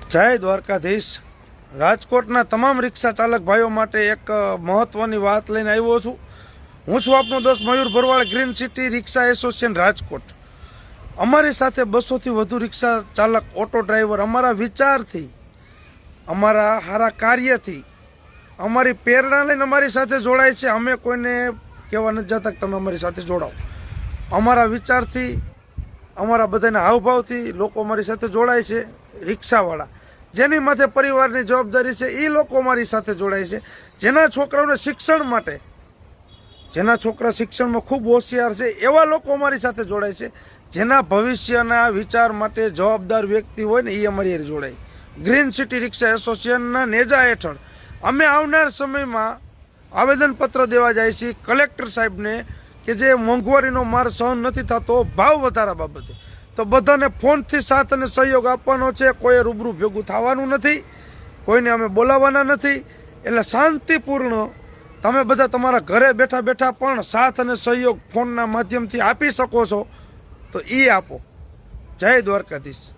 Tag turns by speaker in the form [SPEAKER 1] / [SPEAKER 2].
[SPEAKER 1] જય દ્વારકાધીશ। રાજકોટના તમામ રિક્ષા ચાલક ભાઈઓ માટે એક મહત્વની વાત લઈને આવ્યો છું। હું છું આપનો દોસ્ત મયુર ભરવાડ, ગ્રીન સિટી રિક્ષા એસોસિએશન રાજકોટ। અમારી સાથે 200થી વધુ રિક્ષા ચાલક, ઓટો ડ્રાઈવર અમારા વિચારથી, અમારા સારા કાર્યથી, અમારી પ્રેરણા લઈને અમારી સાથે જોડાય છે। અમે કોઈને કહેવા નથી જતા કે તમે અમારી સાથે જોડાઓ। અમારા વિચારથી, અમારા બધાના હાવભાવથી લોકો અમારી સાથે જોડાય છે। રિક્ષાવાળા જેની માથે પરિવારની જવાબદારી છે એ લોકો અમારી સાથે જોડાય છે। જેના છોકરાઓને શિક્ષણ માટે, જેના છોકરા શિક્ષણમાં ખૂબ હોશિયાર છે એવા લોકો અમારી સાથે જોડાય છે। જેના ભવિષ્યના વિચાર માટે જવાબદાર વ્યક્તિ હોય ને એ અમારી હારે જોડાય। ગ્રીન સિટી રિક્ષા એસોસિએશનના નેજા હેઠળ અમે આવનાર સમયમાં આવેદનપત્ર દેવા જાય છીએ કલેક્ટર સાહેબને કે જે મોંઘવારીનો માર સહન નથી થતો ભાવ વધારા બાબતે, તો બધાને ફોનથી સાથ અને સહયોગ આપવાનો છે। કોઈ રૂબરૂ ભેગું થવાનું નથી, કોઈને અમે બોલાવવાના નથી। એટલે શાંતિપૂર્ણ તમે બધા તમારા ઘરે બેઠા બેઠા પણ સાથ અને સહયોગ ફોનના માધ્યમથી આપી શકો છો, તો એ આપો। જય દ્વારકાધીશ।